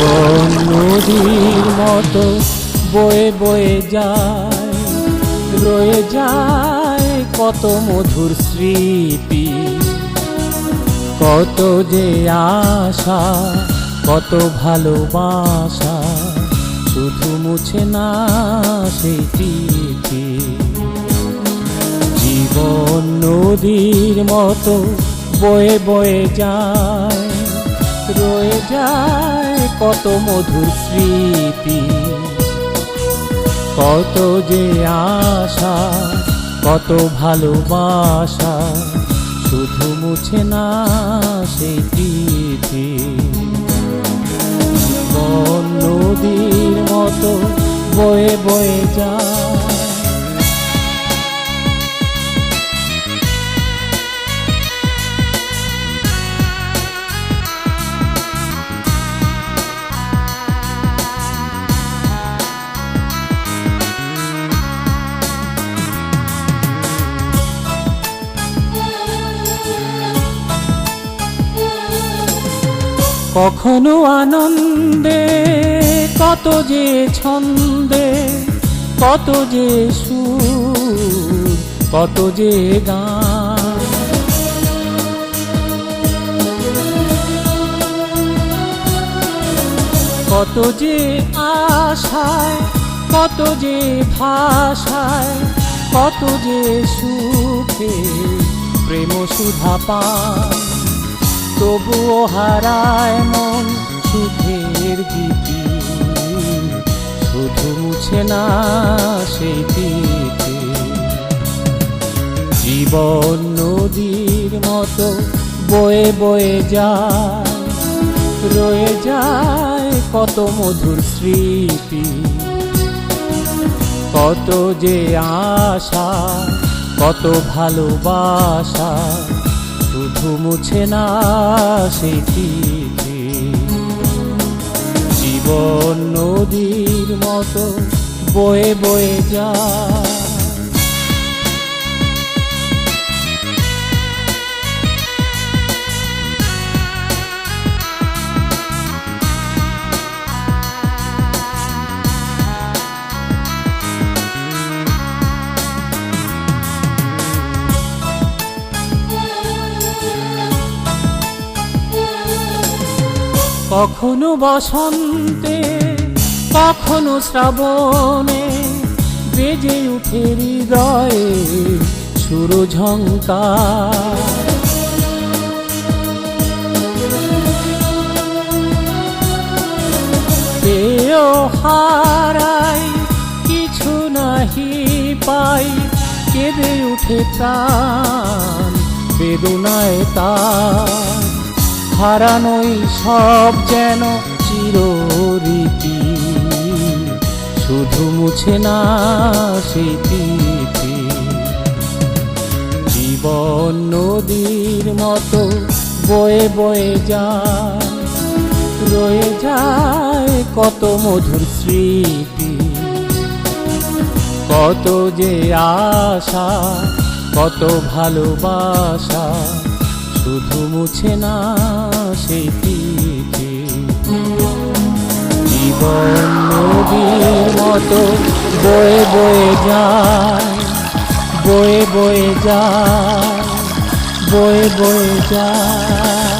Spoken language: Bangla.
জীবন নদীর মতো বয়ে বয়ে যায়, রয়ে যায় কত মধুর স্মৃতি, কত যে আশা, কত ভালোবাসা, শুধু মুছে না সেই তিথি। জীবন নদীর মতো বয়ে বয়ে যায়, রয়ে যায় কত মধুর স্মৃতি, কত যে আশা, কত ভালোবাসা, শুধু মুছে না সেই তিথি। জীবন নদীর মতো বয়ে বয়ে যায়। কখনো আনন্দে, কত যে ছন্দে, কত যে সুর, কত যে গান, কত যে আশায়, কত যে ভাষায়, কত যে সুখে প্রেম সুধা পান, তবুও হারায় মন সুখের গীতি, শুধু মুছে না সেই তিথি। জীবন নদীর মতো বয়ে বয়ে যায়, রয়ে যায় কত মধুর স্মৃতি, কত যে আশা, কত ভালোবাসা, শুধু মুছে না সেই তিথি। জীবন নদীর মতো বয়ে বয়ে যায়। কখনো বসন্তে, কখনো শ্রাবণে, বেজে উঠে হৃদয়ে সুর ঝংকার। পেয়েও হারাই, কিছু নাহি পাই, কেঁদে উঠে প্রাণ বেদনায় তার। হারানোই সব যেন চিররীতি, শুধু মুছে না সেই তিথি। জীবন নদীর মতো বয়ে বয়ে যায়, রয়ে যায় কত মধুর স্মৃতি, কত যে আশা, কত ভালোবাসা, শুধু মুছে না সেই তিথি। জীবন নদীর মতো বয়ে বয়ে যায়, বয়ে বয়ে যায়, বয়ে বয়ে যায়।